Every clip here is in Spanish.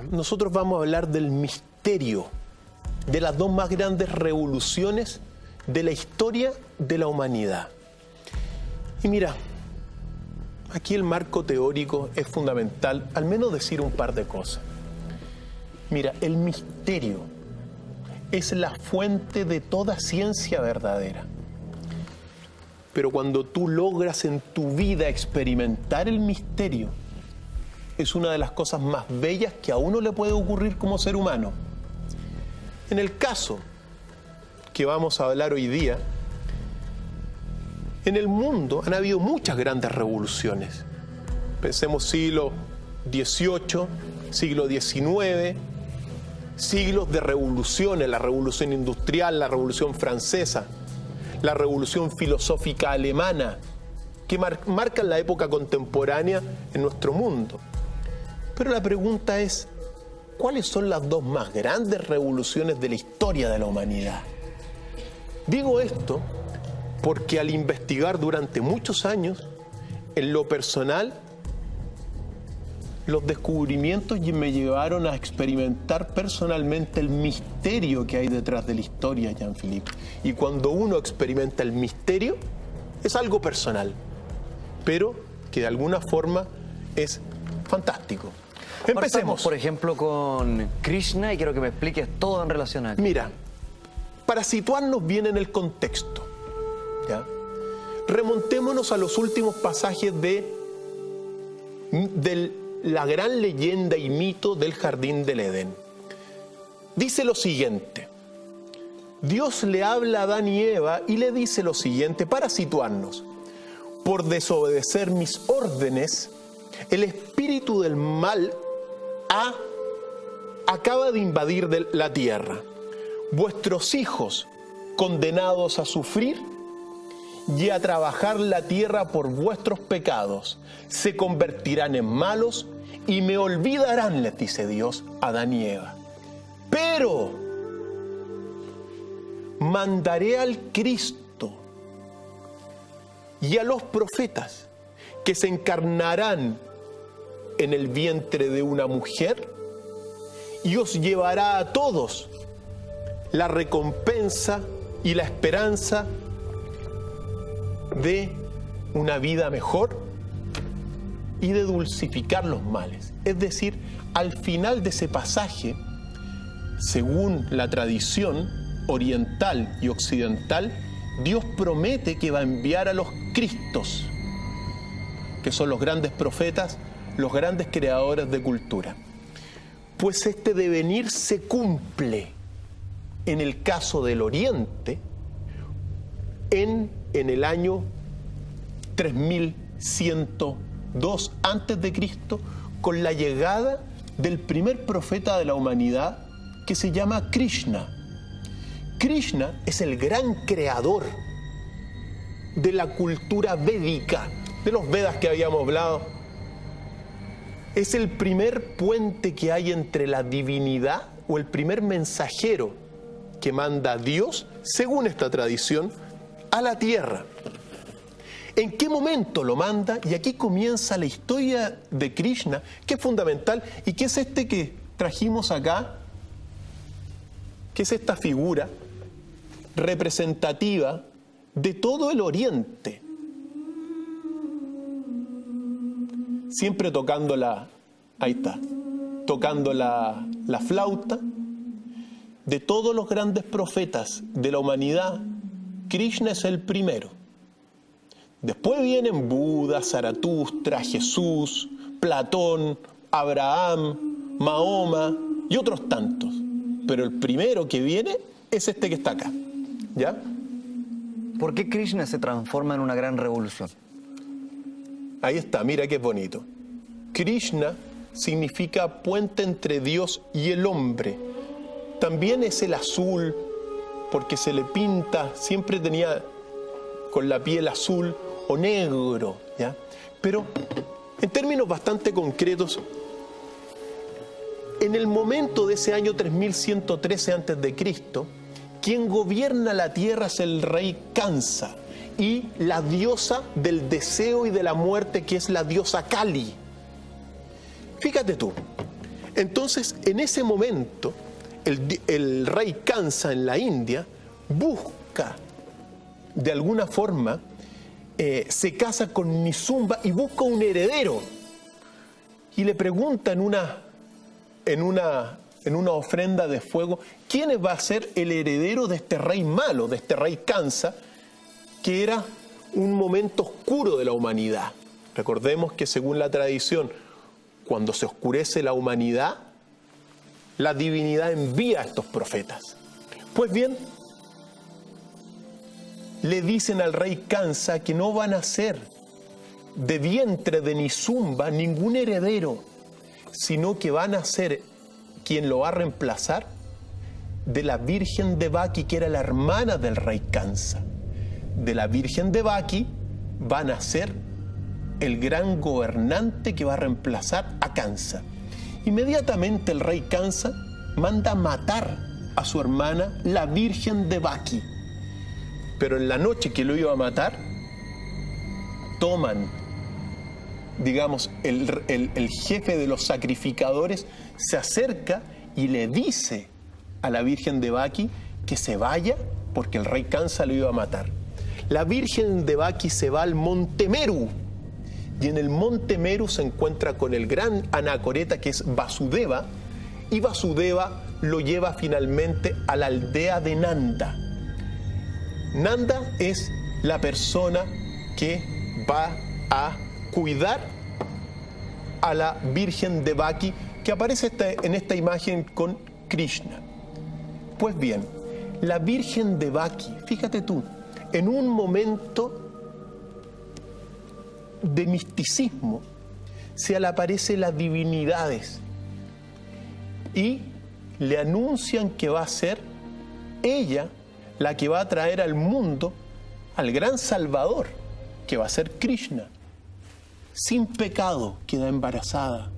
Nosotros vamos a hablar del misterio de las dos más grandes revoluciones de la historia de la humanidad. Y mira, aquí el marco teórico es fundamental, al menos decir un par de cosas. Mira, el misterio es la fuente de toda ciencia verdadera. Pero cuando tú logras en tu vida experimentar el misterio, es una de las cosas más bellas que a uno le puede ocurrir como ser humano. En el caso que vamos a hablar hoy día, en el mundo han habido muchas grandes revoluciones. Pensemos siglo XVIII, siglo XIX, siglos de revoluciones, la revolución industrial, la revolución francesa, la revolución filosófica alemana, que marcan la época contemporánea en nuestro mundo. Pero la pregunta es, ¿cuáles son las dos más grandes revoluciones de la historia de la humanidad? Digo esto porque al investigar durante muchos años, en lo personal, los descubrimientos me llevaron a experimentar personalmente el misterio que hay detrás de la historia, Jean-Philippe. Y cuando uno experimenta el misterio, es algo personal, pero que de alguna forma es fantástico. Empecemos. Por ejemplo, con Krishna y quiero que me expliques todo en relación a él. Mira, para situarnos bien en el contexto, ¿ya? Remontémonos a los últimos pasajes de la gran leyenda y mito del Jardín del Edén. Dice lo siguiente: Dios le habla a Adán y Eva y le dice lo siguiente para situarnos: por desobedecer mis órdenes, el espíritu del mal acaba de invadir la tierra. Vuestros hijos, condenados a sufrir y a trabajar la tierra por vuestros pecados, se convertirán en malos y me olvidarán, les dice Dios a Adán y Eva. Pero mandaré al Cristo y a los profetas que se encarnarán en el vientre de una mujer y os llevará a todos la recompensa y la esperanza de una vida mejor y de dulcificar los males. Es decir, al final de ese pasaje, según la tradición oriental y occidental, Dios promete que va a enviar a los Cristos, que son los grandes profetas, los grandes creadores de cultura. Pues este devenir se cumple en el caso del Oriente en el año 3102 a.C., con la llegada del primer profeta de la humanidad, que se llama Krishna. Krishna es el gran creador de la cultura védica, de los Vedas que habíamos hablado. Es el primer puente que hay entre la divinidad, o el primer mensajero que manda Dios, según esta tradición, a la tierra. ¿En qué momento lo manda? Y aquí comienza la historia de Krishna, que es fundamental, y que es este que trajimos acá, que es esta figura representativa de todo el Oriente. Siempre tocando ahí está, tocando la flauta. De todos los grandes profetas de la humanidad, Krishna es el primero. Después vienen Buda, Zaratustra, Jesús, Platón, Abraham, Mahoma y otros tantos. Pero el primero que viene es este que está acá, ¿ya? ¿Por qué Krishna se transforma en una gran revolución? Ahí está, mira qué bonito. Krishna significa puente entre Dios y el hombre. También es el azul, porque se le pinta, siempre tenía con la piel azul o negro, ¿ya? Pero en términos bastante concretos, en el momento de ese año 3113 a.C., quien gobierna la tierra es el rey Kansa y la diosa del deseo y de la muerte, que es la diosa Kali. Fíjate tú, Entonces, en ese momento, el rey Kansa en la India busca, de alguna forma, se casa con Nisumba y busca un heredero. Y le pregunta en una ofrenda de fuego, ¿quién va a ser el heredero de este rey malo, de este rey Kansa, que era un momento oscuro de la humanidad? Recordemos que según la tradición, cuando se oscurece la humanidad, la divinidad envía a estos profetas. Pues bien, le dicen al rey Kansa que no van a ser de vientre de Nisumba ningún heredero, sino que van a ser quien lo va a reemplazar de la Virgen Devaki, que era la hermana del rey Kansa. De la Virgen Devaki van a ser el gran gobernante que va a reemplazar a Kansa. Inmediatamente el rey Kansa manda matar a su hermana, la Virgen Devaki. Pero en la noche que lo iba a matar, toman, digamos, el jefe de los sacrificadores se acerca y le dice a la Virgen Devaki que se vaya porque el rey Kansa lo iba a matar. La Virgen Devaki se va al monte Meru, y en el monte Meru se encuentra con el gran anacoreta que es Vasudeva, y Vasudeva lo lleva finalmente a la aldea de Nanda. Nanda es la persona que va a cuidar a la Virgen Devaki, que aparece en esta imagen con Krishna. Pues bien, la Virgen Devaki, fíjate tú, en un momento de misticismo, se le aparecen las divinidades y le anuncian que va a ser ella la que va a traer al mundo al gran Salvador, que va a ser Krishna. Sin pecado queda embarazada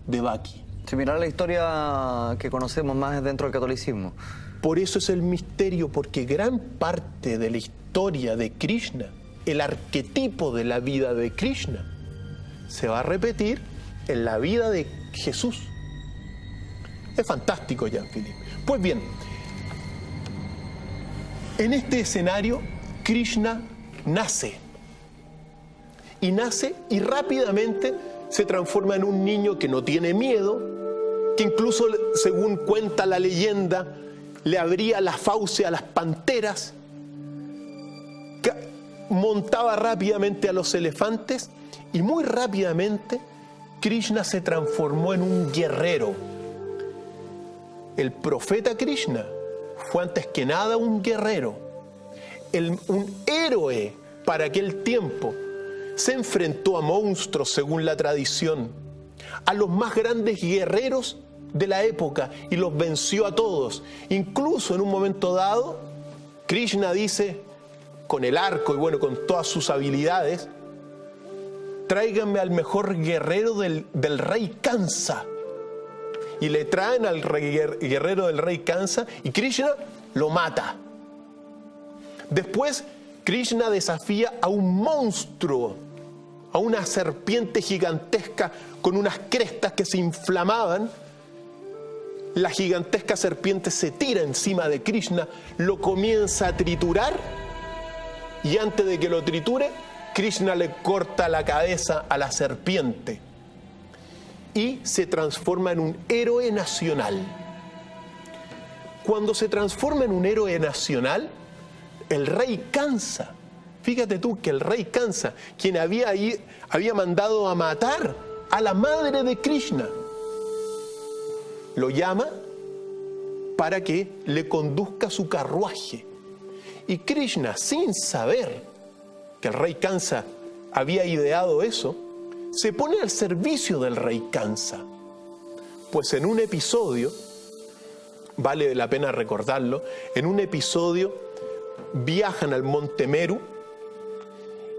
Devaki. Similar a la historia que conocemos más dentro del catolicismo. Por eso es el misterio, porque gran parte de la historia de Krishna, el arquetipo de la vida de Krishna, se va a repetir en la vida de Jesús. Es fantástico, Jean-Philippe. Pues bien, en este escenario, Krishna nace. Y nace y rápidamente se transforma en un niño que no tiene miedo, que incluso, según cuenta la leyenda, le abría la fauce a las panteras, montaba rápidamente a los elefantes y muy rápidamente Krishna se transformó en un guerrero. El profeta Krishna fue antes que nada un guerrero, un héroe para aquel tiempo. Se enfrentó a monstruos según la tradición, a los más grandes guerreros de la época y los venció a todos. Incluso en un momento dado, Krishna dice, con el arco y bueno, con todas sus habilidades, tráiganme al mejor guerrero del rey Kansa. Y le traen al guerrero del rey Kansa y Krishna lo mata. Después Krishna desafía a un monstruo, a una serpiente gigantesca con unas crestas que se inflamaban. La gigantesca serpiente se tira encima de Krishna, lo comienza a triturar y antes de que lo triture, Krishna le corta la cabeza a la serpiente y se transforma en un héroe nacional. Cuando se transforma en un héroe nacional, el rey Kansa, fíjate tú que el rey Kansa, quien había mandado a matar a la madre de Krishna, lo llama para que le conduzca su carruaje. Y Krishna, sin saber que el rey Kansa había ideado eso, se pone al servicio del rey Kansa. Pues en un episodio, vale la pena recordarlo, en un episodio viajan al monte Meru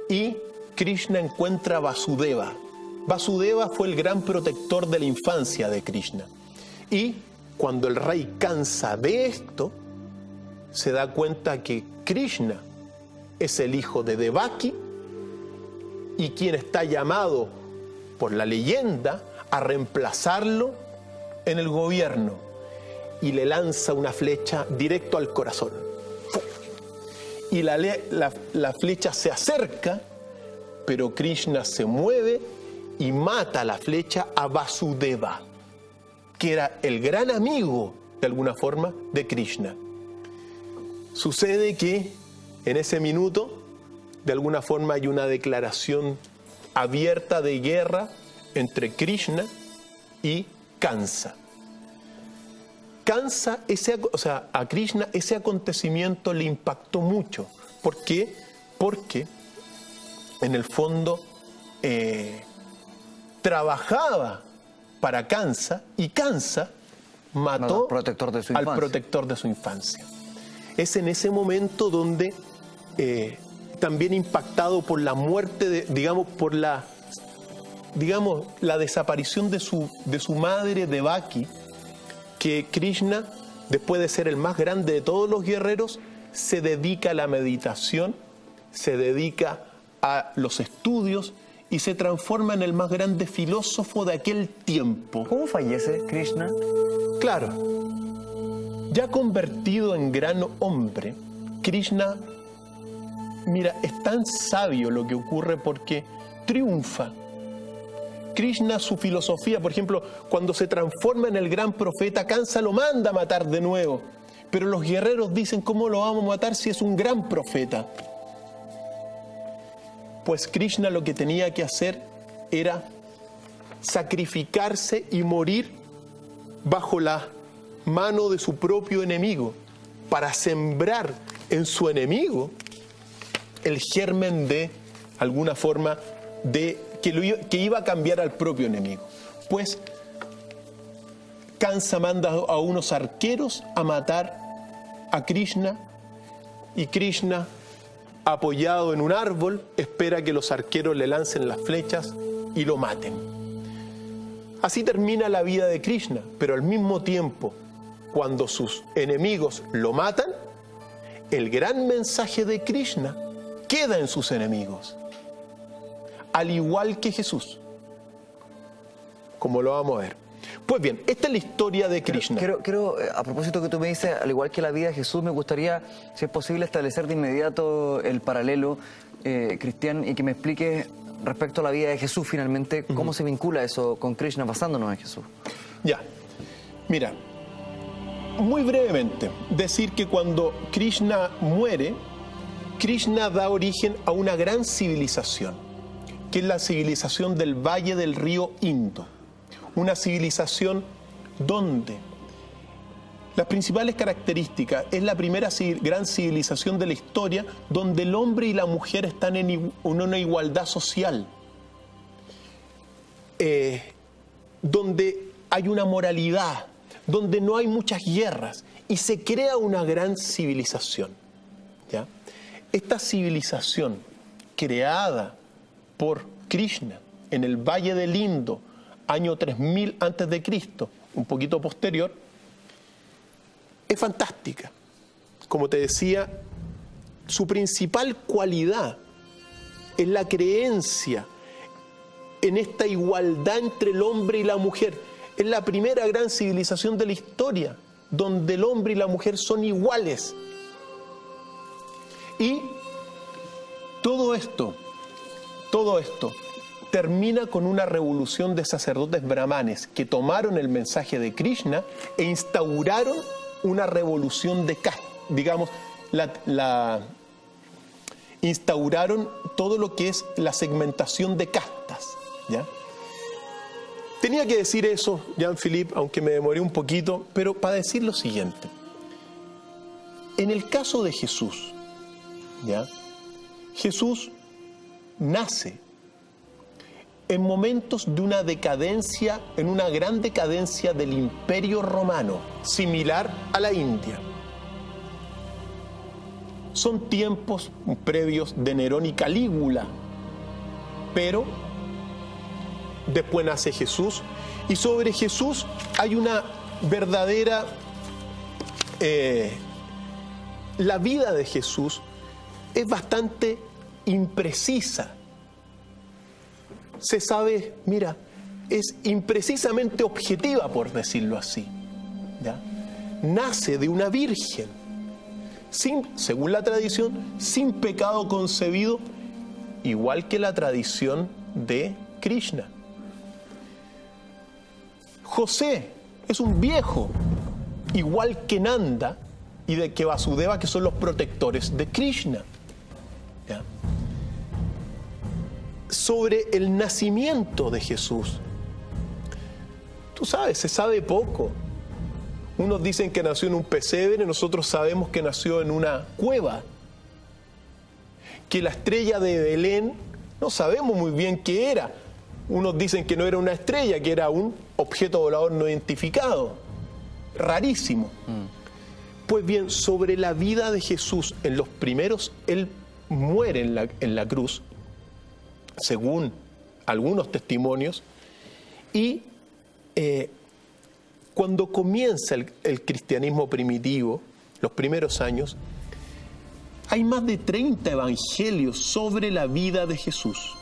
y Krishna encuentra a Vasudeva. Vasudeva fue el gran protector de la infancia de Krishna. Y cuando el rey Kansa ve esto, se da cuenta que Krishna es el hijo de Devaki y quien está llamado por la leyenda a reemplazarlo en el gobierno y le lanza una flecha directo al corazón. Y la flecha se acerca, pero Krishna se mueve y mata la flecha a Vasudeva, que era el gran amigo, de alguna forma, de Krishna. Sucede que en ese minuto, de alguna forma, hay una declaración abierta de guerra entre Krishna y Kansa. A Krishna ese acontecimiento le impactó mucho. ¿Por qué? Porque en el fondo trabajaba para Kansa y Kansa mató al protector de su infancia. Es en ese momento donde, también impactado por la muerte, por la desaparición de su madre Devaki, que Krishna, después de ser el más grande de todos los guerreros, se dedica a la meditación, se dedica a los estudios y se transforma en el más grande filósofo de aquel tiempo. ¿Cómo fallece Krishna? Claro, ya convertido en gran hombre, Krishna, mira, es tan sabio lo que ocurre porque triunfa. Krishna, su filosofía, por ejemplo, cuando se transforma en el gran profeta, Kansa lo manda a matar de nuevo. Pero los guerreros dicen, ¿cómo lo vamos a matar si es un gran profeta? Pues Krishna lo que tenía que hacer era sacrificarse y morir bajo la mano de su propio enemigo, para sembrar en su enemigo el germen de alguna forma que iba a cambiar al propio enemigo. Pues Kansa manda a unos arqueros a matar a Krishna, y Krishna, apoyado en un árbol, espera que los arqueros le lancen las flechas y lo maten. Así termina la vida de Krishna, pero al mismo tiempo, cuando sus enemigos lo matan, el gran mensaje de Krishna queda en sus enemigos, al igual que Jesús, como lo vamos a ver. Pues bien, esta es la historia de Krishna. Quiero, a propósito que tú me dices, al igual que la vida de Jesús, me gustaría, si es posible, establecer de inmediato el paralelo, Cristian, y que me expliques respecto a la vida de Jesús finalmente, cómo se vincula eso con Krishna basándonos en Jesús. Ya, mira, muy brevemente, decir que cuando Krishna muere, Krishna da origen a una gran civilización, que es la civilización del valle del río Indo. Una civilización donde las principales características es la primera gran civilización de la historia, donde el hombre y la mujer están en una igualdad social, donde hay una moralidad, donde no hay muchas guerras y se crea una gran civilización, ¿ya? Esta civilización creada por Krishna en el Valle del Indo, año 3000 antes de Cristo, un poquito posterior, es fantástica. Como te decía, su principal cualidad es la creencia en esta igualdad entre el hombre y la mujer. Es la primera gran civilización de la historia donde el hombre y la mujer son iguales. Y todo esto termina con una revolución de sacerdotes brahmanes que tomaron el mensaje de Krishna e instauraron una revolución de castas, digamos, instauraron todo lo que es la segmentación de castas, ¿ya? Tenía que decir eso, Jean-Philippe, aunque me demoré un poquito, pero para decir lo siguiente. En el caso de Jesús, ¿ya? Jesús nace en momentos de una decadencia, en una gran decadencia del Imperio Romano, similar a la India. Son tiempos previos de Nerón y Calígula, pero después nace Jesús, y sobre Jesús hay una verdadera... la vida de Jesús es bastante imprecisa. Se sabe, mira, es imprecisamente objetiva, por decirlo así. ¿Ya? Nace de una virgen, según la tradición, sin pecado concebido, igual que la tradición de Krishna. José es un viejo, igual que Nanda y de que Vasudeva, que son los protectores de Krishna. ¿Ya? Sobre el nacimiento de Jesús, tú sabes, se sabe poco. Unos dicen que nació en un pesebre, nosotros sabemos que nació en una cueva. Que la estrella de Belén, no sabemos muy bien qué era. Unos dicen que no era una estrella, que era un objeto volador no identificado. Rarísimo. Pues bien, sobre la vida de Jesús, en los primeros, él muere en la cruz, según algunos testimonios, y cuando comienza el cristianismo primitivo, los primeros años, hay más de 30 evangelios sobre la vida de Jesús.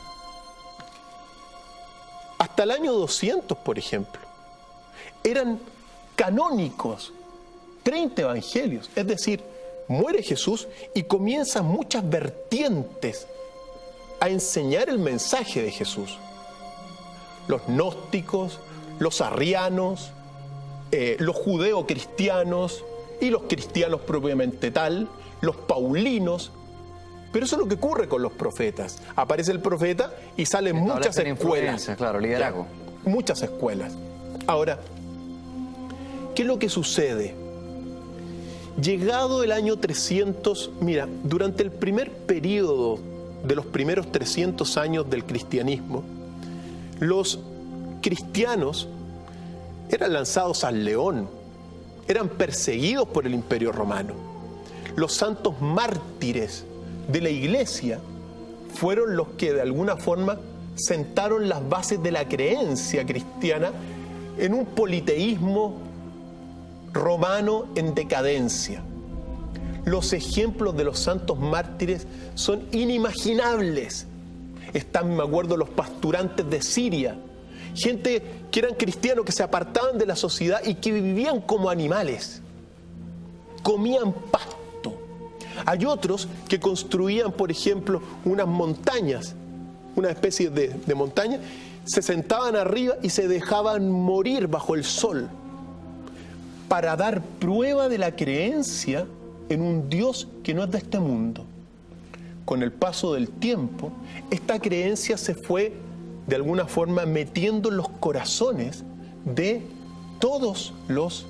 Hasta el año 200, por ejemplo, eran canónicos 30 evangelios. Es decir, muere Jesús y comienzan muchas vertientes a enseñar el mensaje de Jesús. Los gnósticos, los arrianos, los judeocristianos y los cristianos propiamente tal, los paulinos. Pero eso es lo que ocurre con los profetas. Aparece el profeta y salen muchas escuelas. Claro, liderazgo. Muchas escuelas. Ahora, ¿qué es lo que sucede? Llegado el año 300, mira, durante el primer periodo de los primeros 300 años del cristianismo, los cristianos eran lanzados al león, eran perseguidos por el Imperio Romano. Los santos mártires de la Iglesia fueron los que de alguna forma sentaron las bases de la creencia cristiana en un politeísmo romano en decadencia. Los ejemplos de los santos mártires son inimaginables. Están, me acuerdo, los pasturantes de Siria, gente que eran cristianos, que se apartaban de la sociedad y que vivían como animales, comían pasto. Hay otros que construían, por ejemplo, unas montañas, una especie de montaña, se sentaban arriba y se dejaban morir bajo el sol para dar prueba de la creencia en un Dios que no es de este mundo. Con el paso del tiempo, esta creencia se fue de alguna forma metiendo en los corazones de todos los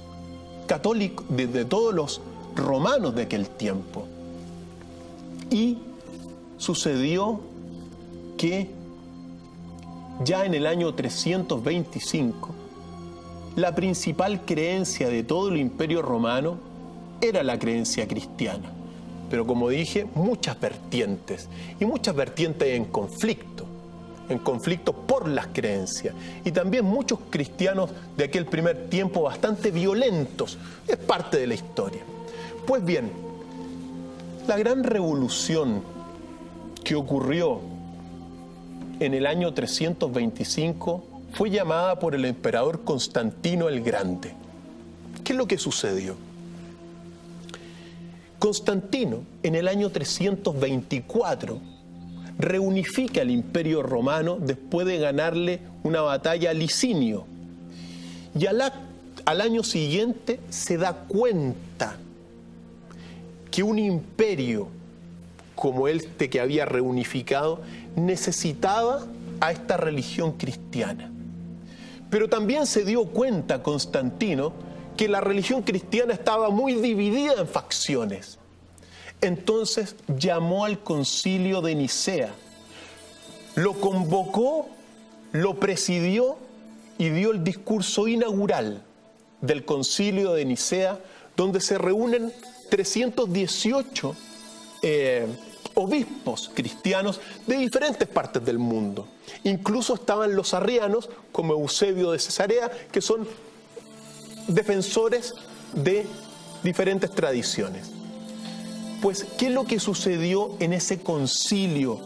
católicos, de todos los romanos de aquel tiempo. Y sucedió que ya en el año 325, la principal creencia de todo el Imperio Romano era la creencia cristiana. Pero como dije, muchas vertientes, y muchas vertientes en conflicto por las creencias. Y también muchos cristianos de aquel primer tiempo bastante violentos. Es parte de la historia. Pues bien, la gran revolución que ocurrió en el año 325 fue llamada por el emperador Constantino el Grande. ¿Qué es lo que sucedió? Constantino, en el año 324, reunifica el Imperio Romano después de ganarle una batalla a Licinio. Y al año siguiente se da cuenta que un imperio como este que había reunificado necesitaba a esta religión cristiana. Pero también se dio cuenta Constantino que la religión cristiana estaba muy dividida en facciones. Entonces llamó al concilio de Nicea, lo convocó, lo presidió y dio el discurso inaugural del concilio de Nicea, donde se reúnen 318 obispos cristianos de diferentes partes del mundo. Incluso estaban los arrianos, como Eusebio de Cesarea, que son defensores de diferentes tradiciones. Pues, ¿qué es lo que sucedió en ese concilio,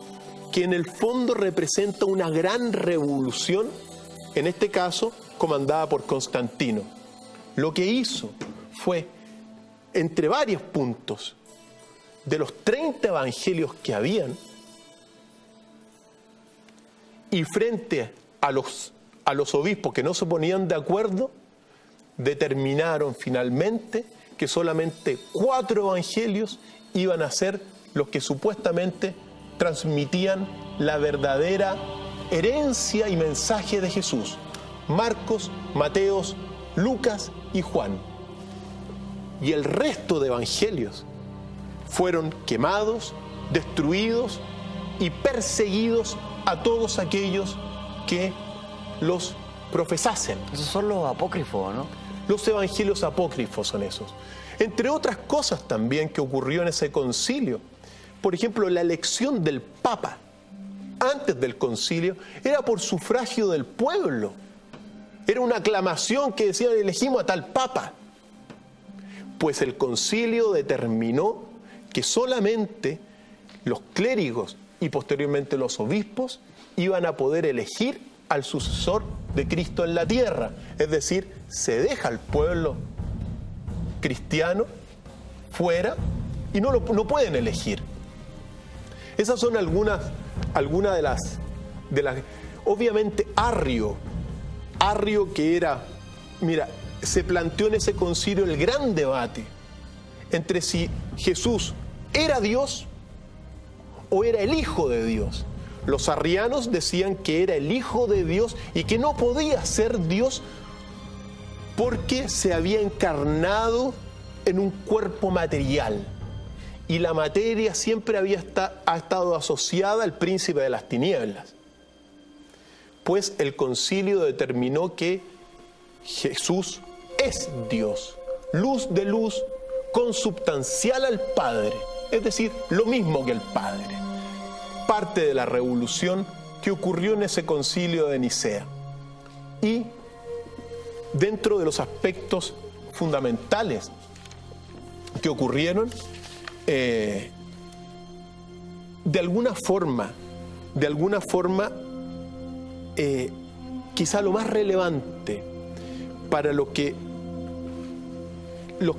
que en el fondo representa una gran revolución en este caso comandada por Constantino. Lo que hizo fue, entre varios puntos, de los 30 evangelios que habían, y frente a los obispos que no se ponían de acuerdo, determinaron finalmente que solamente 4 evangelios iban a ser los que supuestamente transmitían la verdadera herencia y mensaje de Jesús: Marcos, Mateos, Lucas y Juan. Y el resto de evangelios fueron quemados, destruidos y perseguidos a todos aquellos que los profesasen. Esos son los apócrifos, ¿no? Los evangelios apócrifos son esos. Entre otras cosas también que ocurrió en ese concilio, por ejemplo, la elección del Papa antes del concilio era por sufragio del pueblo. Era una aclamación que decían: elegimos a tal Papa. Pues el concilio determinó que solamente los clérigos y posteriormente los obispos iban a poder elegir al sucesor de Cristo en la tierra. Es decir, se deja al pueblo cristiano fuera y no pueden elegir. Esas son algunas de las... Obviamente Arrio que era... Mira, se planteó en ese concilio el gran debate entre si Jesús era Dios o era el Hijo de Dios. Los arrianos decían que era el Hijo de Dios y que no podía ser Dios porque se había encarnado en un cuerpo material. Y la materia siempre ha estado asociada al príncipe de las tinieblas. Pues el concilio determinó que Jesús es Dios, luz de luz, consubstancial al Padre, es decir, lo mismo que el Padre. Parte de la revolución que ocurrió en ese concilio de Nicea. Y dentro de los aspectos fundamentales que ocurrieron, de alguna forma, quizá lo más relevante para los que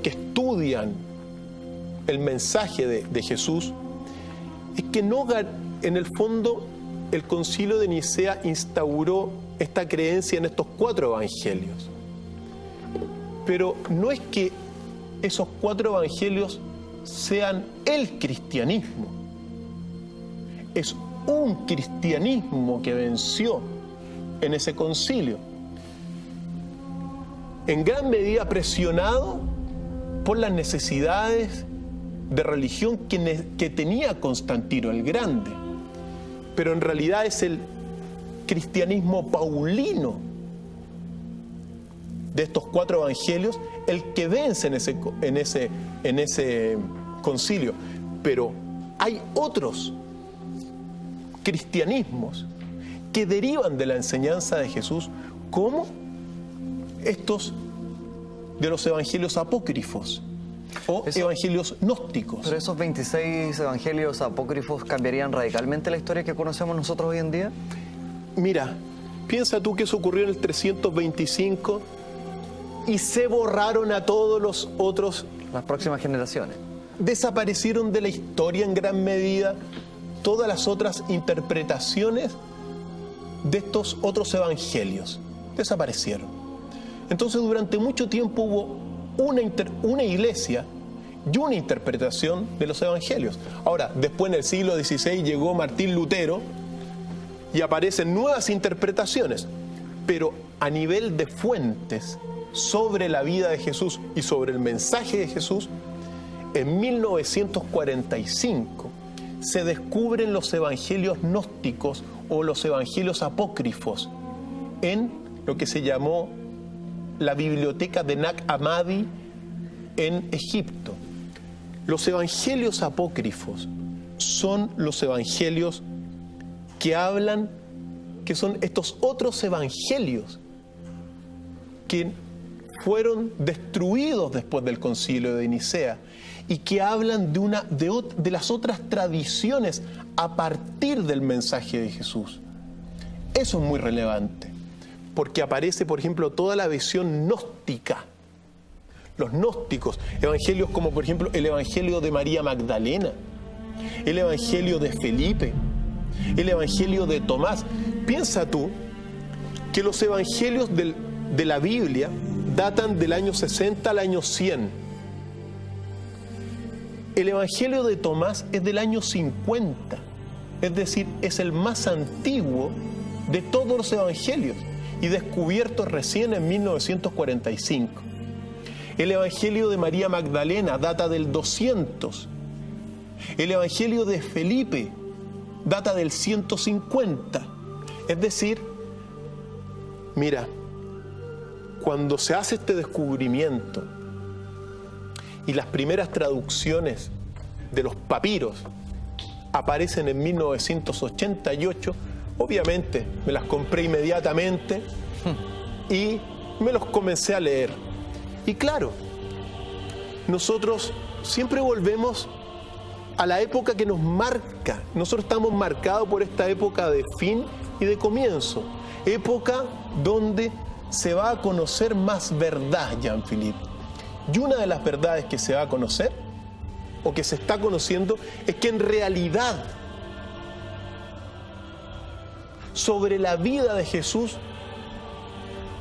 estudian el mensaje de Jesús, es que en el fondo el concilio de Nicea instauró esta creencia en estos 4 evangelios. Pero no es que esos 4 evangelios sean el cristianismo. Es un cristianismo que venció en ese concilio, en gran medida presionado por las necesidades de religión que tenía Constantino el Grande. Pero en realidad es el cristianismo paulino de estos 4 evangelios el que vence en ese concilio. Pero hay otros cristianismos que derivan de la enseñanza de Jesús, como estos de los evangelios apócrifos o evangelios gnósticos. ¿Pero esos 26 evangelios apócrifos cambiarían radicalmente la historia que conocemos nosotros hoy en día? Mira, piensa tú que eso ocurrió en el 325 y se borraron a todos los otros. Las próximas generaciones. Desaparecieron de la historia en gran medida todas las otras interpretaciones de estos otros evangelios. Desaparecieron. Entonces, durante mucho tiempo hubo una iglesia y una interpretación de los evangelios. Ahora, después en el siglo XVI llegó Martín Lutero y aparecen nuevas interpretaciones, pero a nivel de fuentes sobre la vida de Jesús y sobre el mensaje de Jesús, en 1945 se descubren los evangelios gnósticos o los evangelios apócrifos en lo que se llamó la biblioteca de Nag Hammadi en Egipto. Los evangelios apócrifos son los evangelios que hablan, que son estos otros evangelios que fueron destruidos después del concilio de Nicea y que hablan de las otras tradiciones a partir del mensaje de Jesús. Eso es muy relevante, porque aparece, por ejemplo, toda la visión gnóstica. Los gnósticos, evangelios como por ejemplo el Evangelio de María Magdalena, el Evangelio de Felipe, el Evangelio de Tomás. Piensa tú que los evangelios de la Biblia datan del año 60 al año 100. El Evangelio de Tomás es del año 50, es decir, es el más antiguo de todos los evangelios y descubierto recién en 1945. El Evangelio de María Magdalena data del 200. El Evangelio de Felipe data del 150. Es decir, mira, cuando se hace este descubrimiento y las primeras traducciones de los papiros aparecen en 1988, obviamente me las compré inmediatamente y me los comencé a leer. Y claro, nosotros siempre volvemos a la época que nos marca. Nosotros estamos marcados por esta época de fin y de comienzo. Época donde se va a conocer más verdad, Jean-Philippe. Y una de las verdades que se va a conocer, o que se está conociendo, es que en realidad, sobre la vida de Jesús,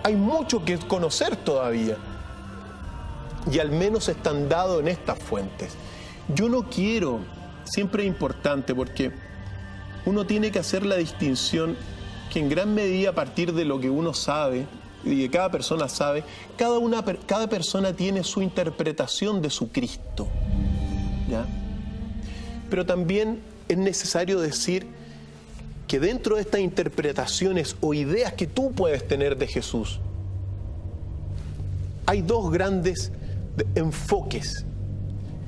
hay mucho que conocer todavía. Y al menos están dados en estas fuentes. Yo no quiero, siempre es importante porque uno tiene que hacer la distinción que en gran medida a partir de lo que uno sabe y que cada persona sabe, cada persona tiene su interpretación de su Cristo, ¿ya? Pero también es necesario decir que dentro de estas interpretaciones o ideas que tú puedes tener de Jesús, hay dos grandes enfoques,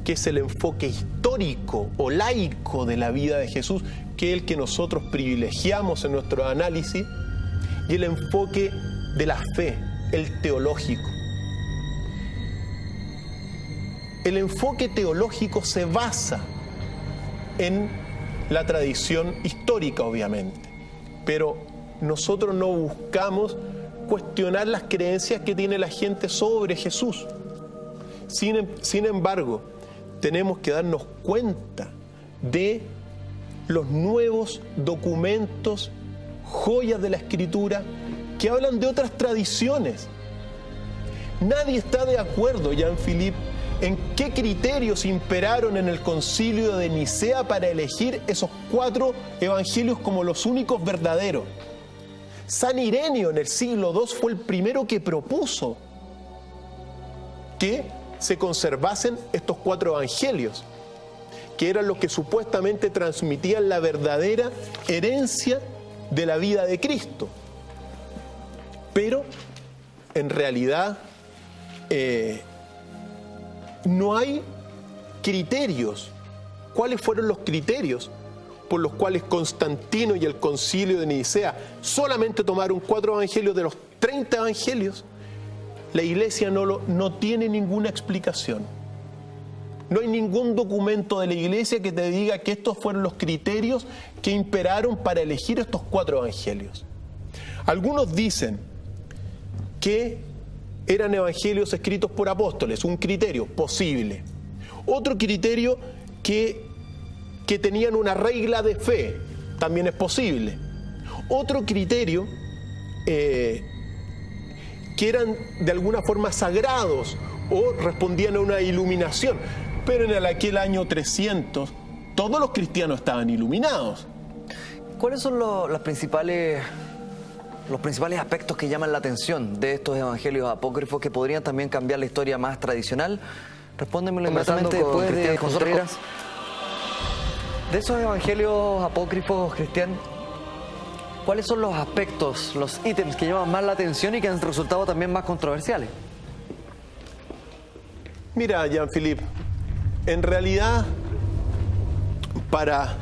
que es el enfoque histórico o laico de la vida de Jesús, que es el que nosotros privilegiamos en nuestro análisis, y el enfoque de la fe, el teológico. El enfoque teológico se basa en la tradición histórica, obviamente, pero nosotros no buscamos cuestionar las creencias que tiene la gente sobre Jesús. Sin embargo, tenemos que darnos cuenta de los nuevos documentos, joyas de la Escritura, que hablan de otras tradiciones. Nadie está de acuerdo, Jean-Philippe, en qué criterios imperaron en el concilio de Nicea para elegir esos 4 evangelios como los únicos verdaderos. San Ireneo en el siglo II fue el primero que propuso que se conservasen estos 4 evangelios, que eran los que supuestamente transmitían la verdadera herencia de la vida de Cristo. Pero en realidad no hay criterios. ¿Cuáles fueron los criterios por los cuales Constantino y el concilio de Nicea solamente tomaron 4 evangelios de los 30 evangelios? La Iglesia no tiene ninguna explicación. No hay ningún documento de la Iglesia que te diga que estos fueron los criterios que imperaron para elegir estos 4 evangelios. Algunos dicen que eran evangelios escritos por apóstoles, un criterio posible. Otro criterio que tenían una regla de fe, también es posible. Otro criterio que eran de alguna forma sagrados o respondían a una iluminación. Pero en aquel año 300 todos los cristianos estaban iluminados. ¿Cuáles son los principales aspectos que llaman la atención de estos evangelios apócrifos que podrían también cambiar la historia más tradicional? Respóndemelo inmediatamente después de Contreras. De esos evangelios apócrifos, Cristian, ¿cuáles son los aspectos, los ítems que llaman más la atención y que han resultado también más controversiales? Mira, Jean-Philippe, en realidad para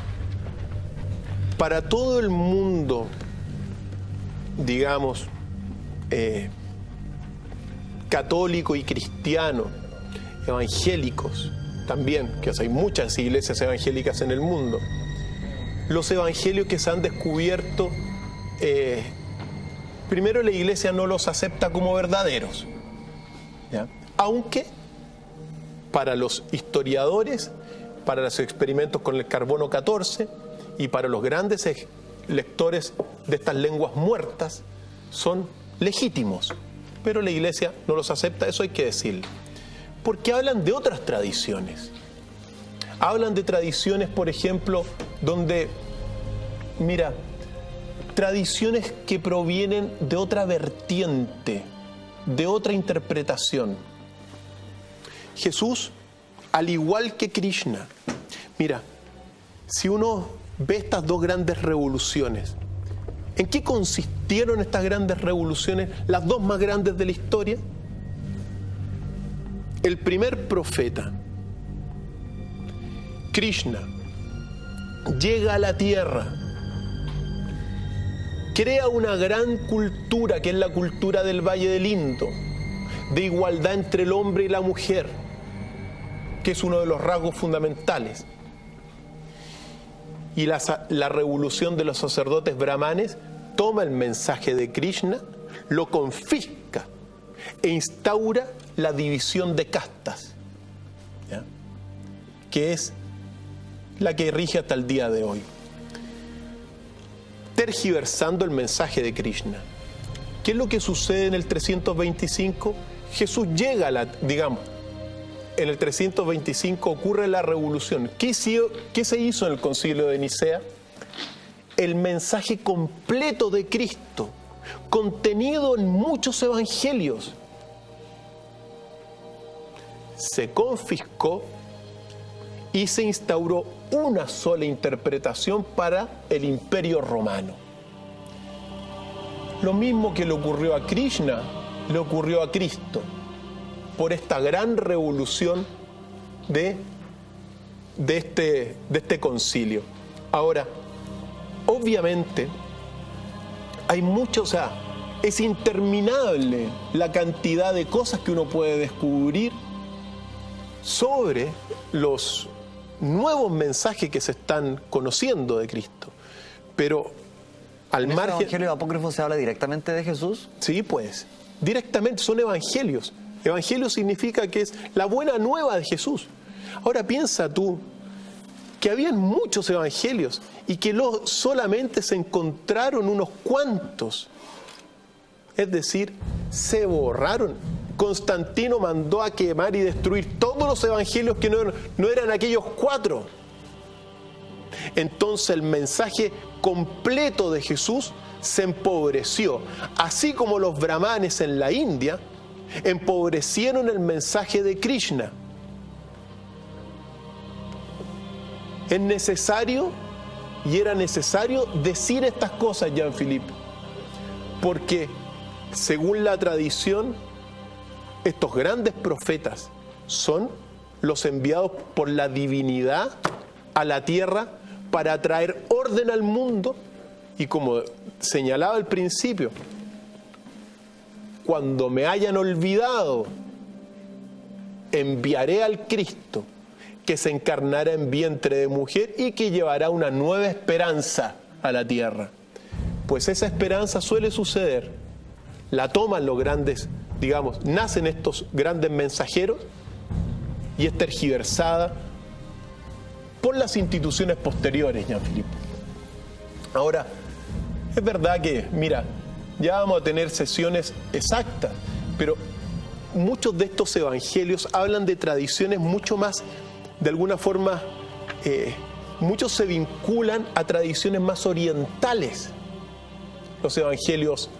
todo el mundo, digamos, católico y cristiano, evangélicos también, que hay muchas iglesias evangélicas en el mundo, los evangelios que se han descubierto Primero, la Iglesia no los acepta como verdaderos, ¿ya? Aunque para los historiadores, para los experimentos con el carbono 14 y para los grandes lectores de estas lenguas muertas, son legítimos, pero la Iglesia no los acepta, eso hay que decirlo. Porque hablan de otras tradiciones. Hablan de tradiciones, por ejemplo, donde, mira, tradiciones que provienen de otra vertiente, de otra interpretación. Jesús, al igual que Krishna, mira, si uno ve estas dos grandes revoluciones, ¿en qué consistieron estas grandes revoluciones, las dos más grandes de la historia? El primer profeta, Krishna, llega a la tierra, crea una gran cultura que es la cultura del Valle del Indo, de igualdad entre el hombre y la mujer, que es uno de los rasgos fundamentales. Y la revolución de los sacerdotes brahmanes toma el mensaje de Krishna, lo confisca e instaura la división de castas, ¿ya? Que es la que rige hasta el día de hoy, tergiversando el mensaje de Krishna. ¿Qué es lo que sucede en el 325? Jesús llega en el 325 ocurre la revolución. ¿Qué se hizo en el Concilio de Nicea? El mensaje completo de Cristo, contenido en muchos evangelios, se confiscó y se instauró una sola interpretación para el Imperio Romano. Lo mismo que le ocurrió a Krishna, le ocurrió a Cristo, por esta gran revolución de este concilio. Ahora, obviamente, hay mucho, es interminable la cantidad de cosas que uno puede descubrir sobre los nuevos mensajes que se están conociendo de Cristo. Pero al margen... ¿En el Evangelio apócrifo se habla directamente de Jesús? Sí, pues, directamente, son evangelios. Evangelio significa que es la buena nueva de Jesús. Ahora piensa tú que habían muchos evangelios y que solamente se encontraron unos cuantos. Es decir, se borraron. Constantino mandó a quemar y destruir todos los evangelios que no eran aquellos 4. Entonces el mensaje completo de Jesús se empobreció. Así como los brahmanes en la India empobrecieron el mensaje de Krishna. Es necesario y era necesario decir estas cosas, Jean-Philippe, porque según la tradición, estos grandes profetas son los enviados por la divinidad a la tierra para traer orden al mundo y, como señalaba al principio, cuando me hayan olvidado, enviaré al Cristo que se encarnará en vientre de mujer y que llevará una nueva esperanza a la tierra. Pues esa esperanza suele suceder, la toman los grandes, nacen estos grandes mensajeros y es tergiversada por las instituciones posteriores, Jean-Philippe. Ahora, es verdad que, mira, ya vamos a tener sesiones exactas, pero muchos de estos evangelios hablan de tradiciones mucho más, de alguna forma, muchos se vinculan a tradiciones más orientales, los evangelios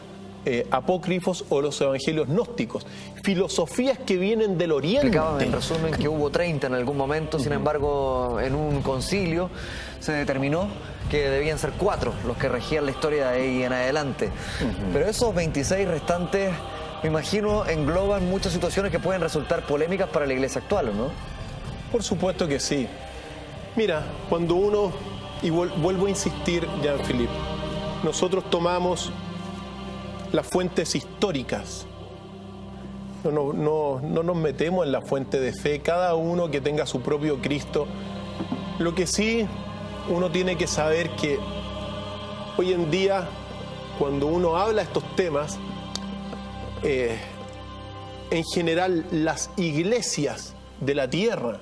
apócrifos o los evangelios gnósticos, filosofías que vienen del Oriente. Explicaban en resumen que hubo 30 en algún momento, sin embargo, en un concilio se determinó que debían ser 4 los que regían la historia de ahí en adelante. Pero esos 26 restantes, me imagino, engloban muchas situaciones que pueden resultar polémicas para la iglesia actual, ¿no? Por supuesto que sí. Mira, cuando uno, y vuelvo a insistir, Jean-Philippe, nosotros tomamos las fuentes históricas. No nos metemos en la fuente de fe, cada uno que tenga su propio Cristo. Lo que sí uno tiene que saber que hoy en día cuando uno habla de estos temas, en general las iglesias de la tierra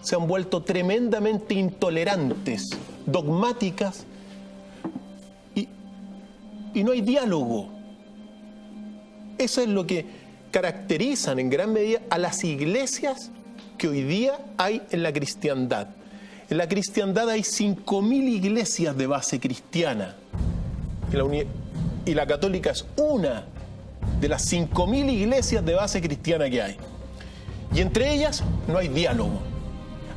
se han vuelto tremendamente intolerantes, dogmáticas, y no hay diálogo. Eso es lo que caracterizan en gran medida a las iglesias que hoy día hay en la cristiandad. En la cristiandad hay 5.000 iglesias de base cristiana. Y la católica es una de las 5.000 iglesias de base cristiana que hay. Y entre ellas no hay diálogo.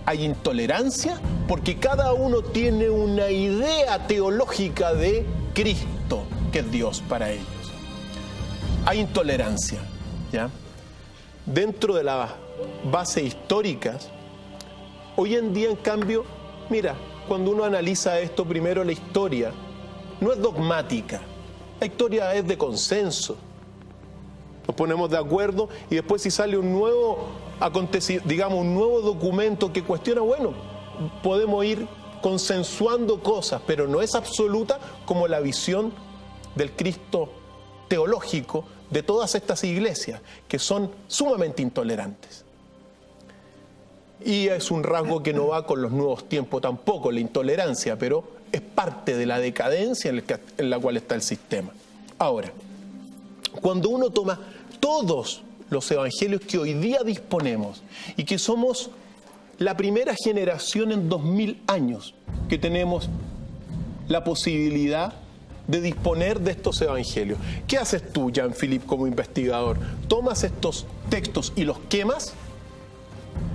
Hay intolerancia porque cada uno tiene una idea teológica de Cristo, que es Dios para ellos. Hay intolerancia, ¿ya? Dentro de las bases históricas, hoy en día, en cambio, mira, cuando uno analiza esto, primero la historia no es dogmática, la historia es de consenso. Nos ponemos de acuerdo y después si sale un nuevo acontecimiento, digamos, un nuevo documento que cuestiona, bueno, podemos ir consensuando cosas, pero no es absoluta como la visión del Cristo teológico de todas estas iglesias, que son sumamente intolerantes. Y es un rasgo que no va con los nuevos tiempos tampoco, la intolerancia, pero es parte de la decadencia en la cual está el sistema. Ahora, cuando uno toma todos los evangelios que hoy día disponemos y que somos la primera generación en 2000 años que tenemos la posibilidad de disponer de estos evangelios. ¿Qué haces tú, Jean-Philippe, como investigador? ¿Tomas estos textos y los quemas?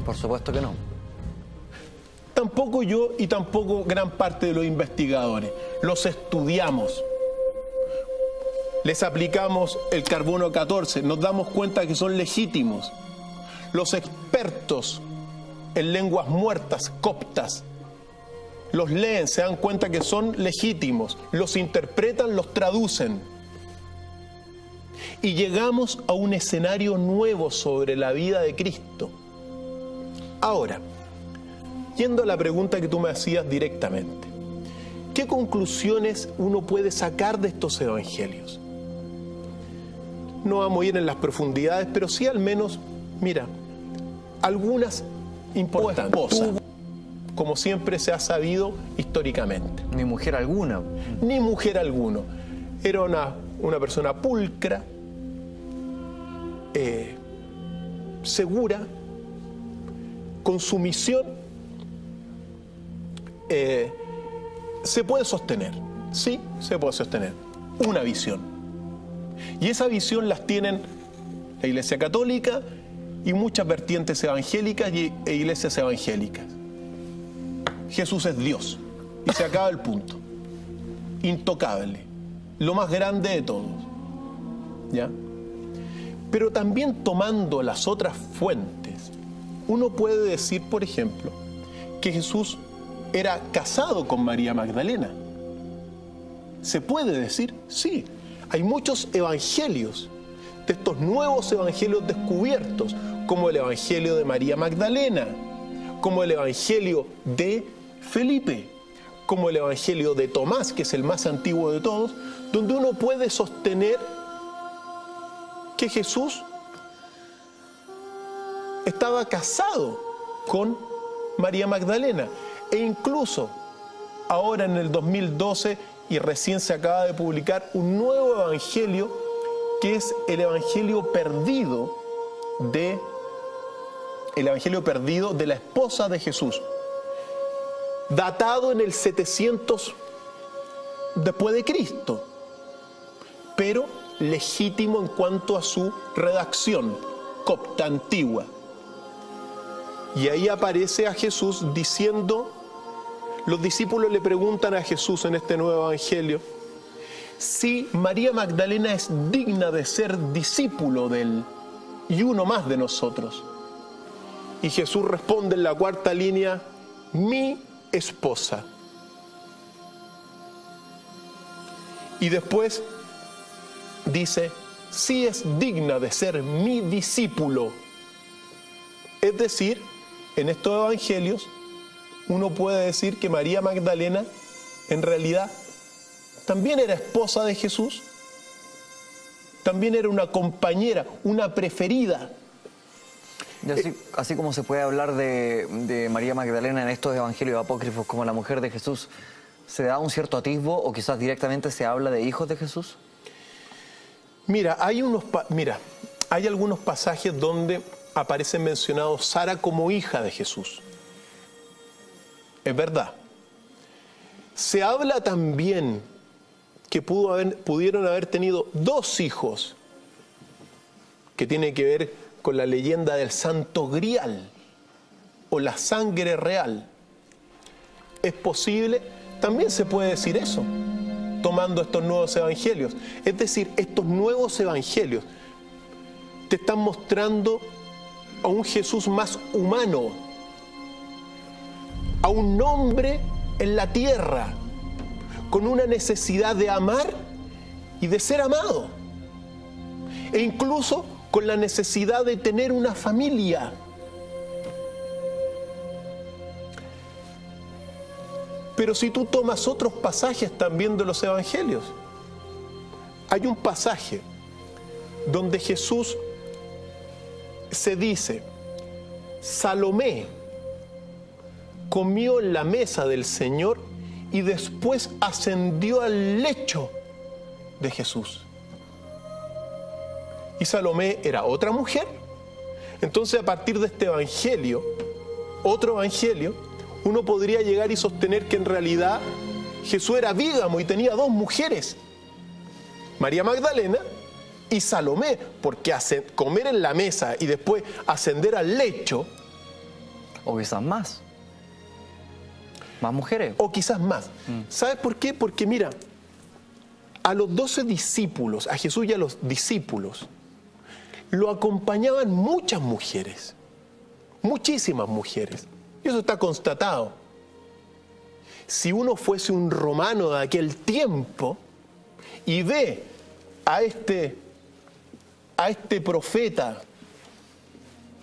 Por supuesto que no. Tampoco yo y tampoco gran parte de los investigadores. Los estudiamos. Les aplicamos el carbono 14, nos damos cuenta que son legítimos. Los expertos en lenguas muertas, coptas, los leen, se dan cuenta que son legítimos, los interpretan, los traducen. Y llegamos a un escenario nuevo sobre la vida de Cristo. Ahora, yendo a la pregunta que tú me hacías directamente, ¿qué conclusiones uno puede sacar de estos evangelios? No vamos a ir en las profundidades, pero sí al menos, mira, algunas importantes cosas, como siempre se ha sabido históricamente. Ni mujer alguna. Ni mujer alguna. Era una persona pulcra, segura, con su misión, se puede sostener. Sí, se puede sostener. Una visión. Y esa visión las tienen la Iglesia Católica y muchas vertientes evangélicas e iglesias evangélicas. Jesús es Dios. Y se acaba el punto. Intocable. Lo más grande de todos. ¿Ya? Pero también tomando las otras fuentes, uno puede decir, por ejemplo, que Jesús era casado con María Magdalena. ¿Se puede decir? Sí. Hay muchos evangelios, de estos nuevos evangelios descubiertos, como el evangelio de María Magdalena, como el evangelio de Felipe, como el evangelio de Tomás, que es el más antiguo de todos, donde uno puede sostener que Jesús estaba casado con María Magdalena. E incluso ahora en el 2012, y recién se acaba de publicar un nuevo evangelio, que es el evangelio perdido de la esposa de Jesús, datado en el 700 después de Cristo, pero legítimo en cuanto a su redacción copta antigua. Y ahí aparece a Jesús diciendo, los discípulos le preguntan a Jesús en este nuevo evangelio si María Magdalena es digna de ser discípulo de él y uno más de nosotros. Y Jesús responde en la cuarta línea, mi esposa. Y después dice, sí es digna de ser mi discípulo. Es decir, en estos evangelios uno puede decir que María Magdalena en realidad también era esposa de Jesús, también era una compañera, una preferida. Y así como se puede hablar de María Magdalena en estos evangelios apócrifos como la mujer de Jesús, ¿se da un cierto atisbo o quizás directamente se habla de hijos de Jesús? Mira, hay algunos pasajes donde aparece mencionado Sara como hija de Jesús. Es verdad. Se habla también que pudieron haber tenido 2 hijos, que tiene que ver con la leyenda del Santo Grial o la sangre real. ¿Es posible? También se puede decir eso, tomando estos nuevos evangelios. Es decir, estos nuevos evangelios te están mostrando a un Jesús más humano, a un hombre en la tierra, con una necesidad de amar y de ser amado, e incluso con la necesidad de tener una familia. Pero si tú tomas otros pasajes también de los evangelios, hay un pasaje donde Jesús se dice: Salomé comió en la mesa del Señor y después ascendió al lecho de Jesús. Y Salomé era otra mujer. Entonces, a partir de este evangelio, otro evangelio, uno podría llegar y sostener que en realidad Jesús era bígamo y tenía 2 mujeres, María Magdalena y Salomé, porque comer en la mesa y después ascender al lecho, o quizás más mujeres. O quizás más. ¿Sabes por qué? Porque mira, a los 12 discípulos, a Jesús y a los discípulos, lo acompañaban muchas mujeres, muchísimas mujeres. Y eso está constatado. Si uno fuese un romano de aquel tiempo y ve a este profeta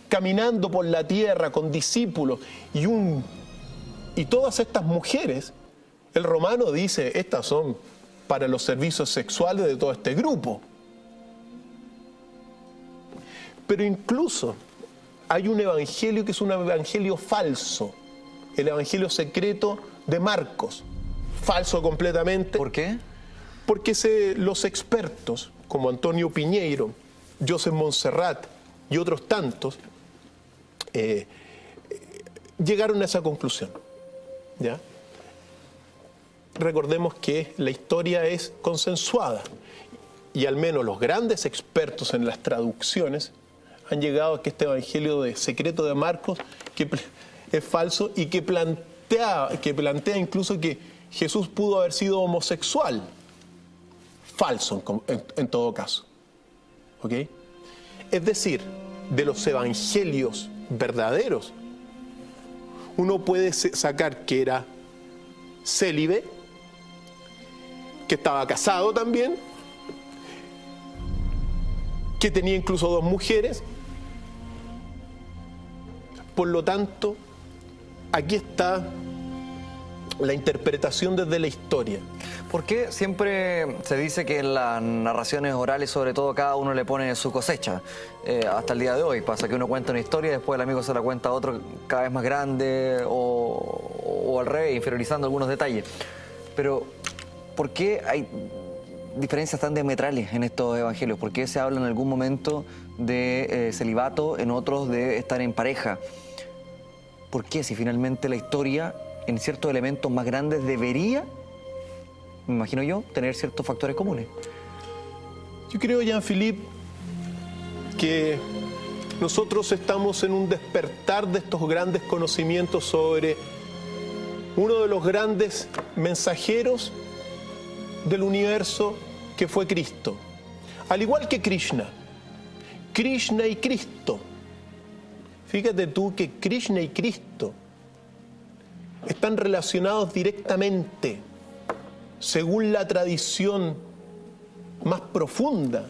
caminando por la tierra con discípulos y todas estas mujeres, el romano dice: estas son para los servicios sexuales de todo este grupo. Pero incluso hay un evangelio que es un evangelio falso, el evangelio secreto de Marcos, falso completamente. ¿Por qué? Porque los expertos, como Antonio Piñeiro, Joseph Montserrat y otros tantos, llegaron a esa conclusión. ¿Ya? Recordemos que la historia es consensuada y al menos los grandes expertos en las traducciones han llegado a que este evangelio secreto de Marcos que es falso y que plantea incluso que Jesús pudo haber sido homosexual. Falso en todo caso. ¿Ok? Es decir, de los evangelios verdaderos, uno puede sacar que era célibe, que estaba casado también, que tenía incluso 2 mujeres. Por lo tanto, aquí está la interpretación desde la historia. ¿Por qué siempre se dice que en las narraciones orales, sobre todo, cada uno le pone su cosecha? Hasta el día de hoy pasa que uno cuenta una historia y después el amigo se la cuenta a otro cada vez más grande o al revés, inferiorizando algunos detalles. Pero, ¿por qué hay diferencias tan diametrales en estos evangelios? ¿Por qué se habla en algún momento de celibato, en otros de estar en pareja? ¿Por qué, si finalmente la historia en ciertos elementos más grandes debería, me imagino yo, tener ciertos factores comunes? Yo creo, Jean-Philippe, que nosotros estamos en un despertar de estos grandes conocimientos sobre uno de los grandes mensajeros del universo, que fue Cristo. Al igual que Krishna y Cristo. Fíjate tú que Krishna y Cristo están relacionados directamente, según la tradición más profunda.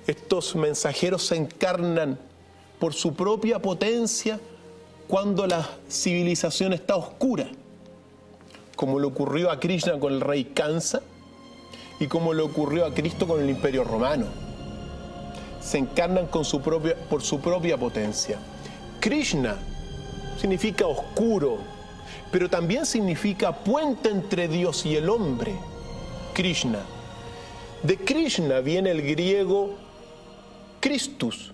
Estos mensajeros se encarnan por su propia potencia cuando la civilización está oscura. como le ocurrió a Krishna con el rey Kansa y como le ocurrió a Cristo con el Imperio Romano. Se encarnan por su propia potencia. Krishna significa oscuro, pero también significa puente entre Dios y el hombre. Krishna. De Krishna viene el griego Christus.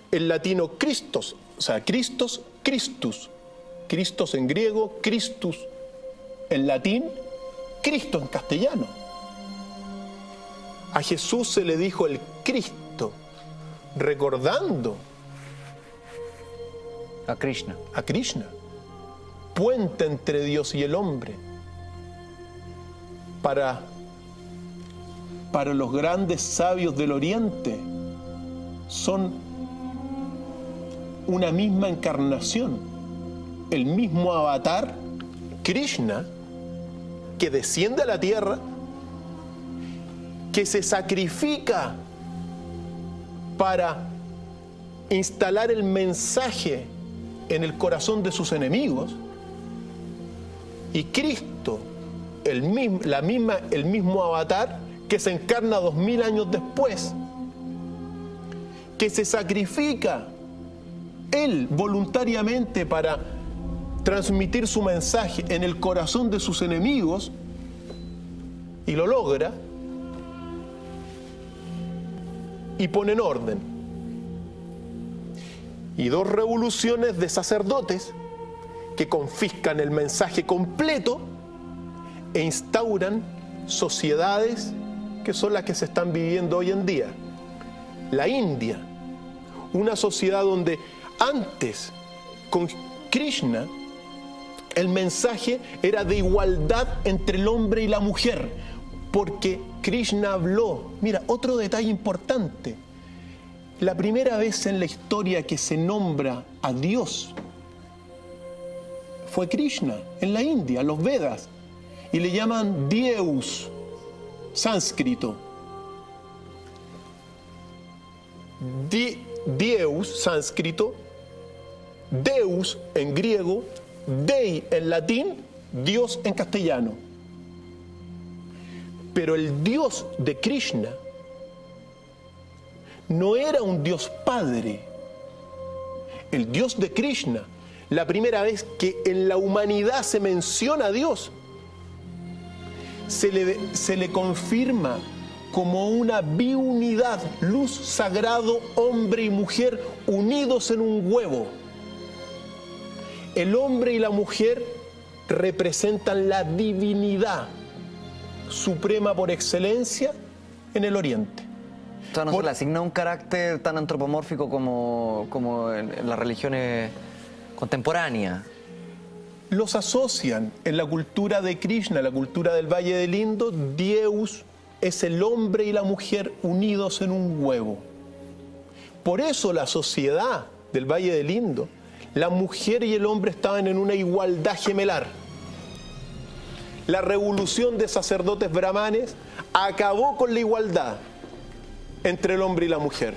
El latino Christos, o sea, Christos, Christus. Christos en griego, Christus en latín, Cristo en castellano. A Jesús se le dijo el Cristo, recordando a Krishna. A Krishna, puente entre Dios y el hombre. Para los grandes sabios del Oriente, son una misma encarnación, el mismo avatar, Krishna, que desciende a la tierra, que se sacrifica para instalar el mensaje en el corazón de sus enemigos, y Cristo, el mismo avatar que se encarna 2000 años después, que se sacrifica él voluntariamente para transmitir su mensaje en el corazón de sus enemigos, y lo logra, y pone en orden. Y dos revoluciones de sacerdotes que confiscan el mensaje completo e instauran sociedades que son las que se están viviendo hoy en día. La India, una sociedad donde antes, con Krishna, el mensaje era de igualdad entre el hombre y la mujer, porque Krishna habló. Mira, otro detalle importante. La primera vez en la historia que se nombra a Dios fue Krishna, en la India, los Vedas, y le llaman Deus, sánscrito. Deus, sánscrito, Deus en griego, Dei en latín, Dios en castellano. Pero el Dios de Krishna no era un Dios Padre. El Dios de Krishna, la primera vez que en la humanidad se menciona a Dios, se le confirma como una biunidad, luz, sagrado, hombre y mujer unidos en un huevo. El hombre y la mujer representan la divinidad suprema por excelencia en el Oriente. O sea, no se le asigna un carácter tan antropomórfico como en las religiones contemporáneas. Los asocian en la cultura de Krishna, la cultura del Valle del Indo. Deus es el hombre y la mujer unidos en un huevo. Por eso la sociedad del Valle del Indo, la mujer y el hombre estaban en una igualdad gemelar. La revolución de sacerdotes brahmanes acabó con la igualdad entre el hombre y la mujer.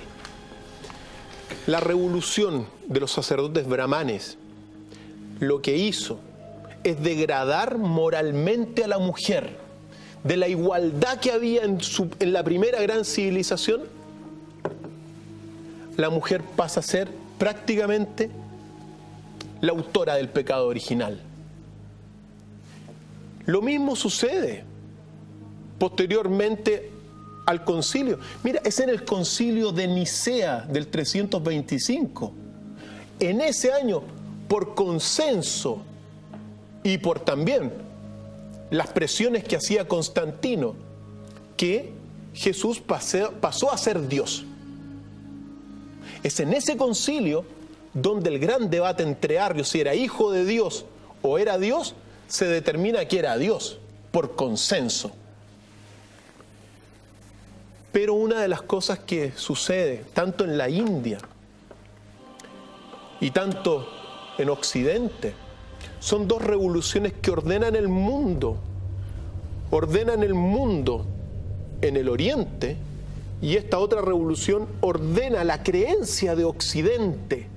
La revolución de los sacerdotes brahmanes lo que hizo es degradar moralmente a la mujer. De la igualdad que había en la primera gran civilización, la mujer pasa a ser prácticamente la autora del pecado original. Lo mismo sucede posteriormente al concilio. Mira, es en el concilio de Nicea del 325. En ese año, por consenso y por también las presiones que hacía Constantino, que Jesús pasó a ser Dios. Es en ese concilio donde el gran debate entre Arrios, si era hijo de Dios o era Dios, se determina que era Dios, por consenso. Pero una de las cosas que sucede, tanto en la India y tanto en Occidente, son dos revoluciones que ordenan el mundo en el Oriente, y esta otra revolución ordena la creencia de Occidente.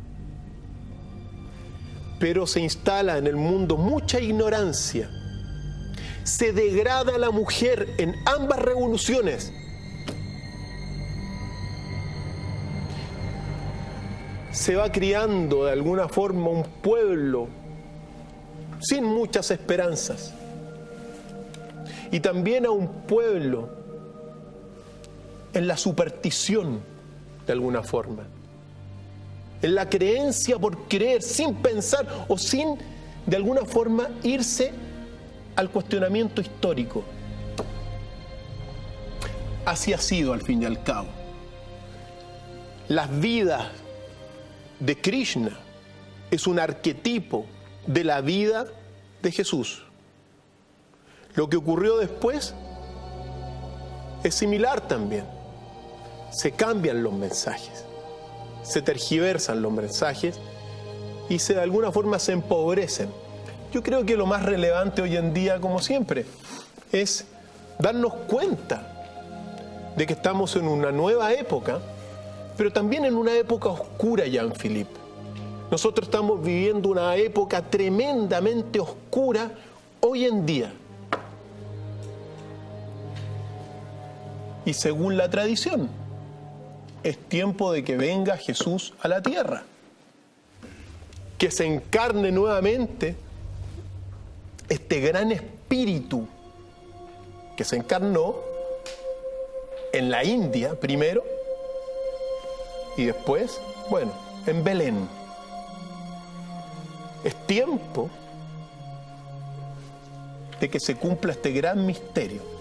pero se instala en el mundo mucha ignorancia. Se degrada a la mujer en ambas revoluciones. Se va criando de alguna forma un pueblo sin muchas esperanzas. Y también a un pueblo en la superstición, de alguna forma. En la creencia por creer, sin pensar o sin, de alguna forma, irse al cuestionamiento histórico. Así ha sido al fin y al cabo. Las vidas de Krishna es un arquetipo de la vida de Jesús. Lo que ocurrió después es similar también. Se cambian los mensajes, se tergiversan los mensajes y de alguna forma se empobrecen. Yo creo que lo más relevante hoy en día, como siempre, es darnos cuenta de que estamos en una nueva época, pero también en una época oscura, Jean-Philippe. Nosotros estamos viviendo una época tremendamente oscura hoy en día. Y según la tradición, es tiempo de que venga Jesús a la tierra, que se encarne nuevamente este gran espíritu que se encarnó en la India primero y después, bueno, en Belén. Es tiempo de que se cumpla este gran misterio.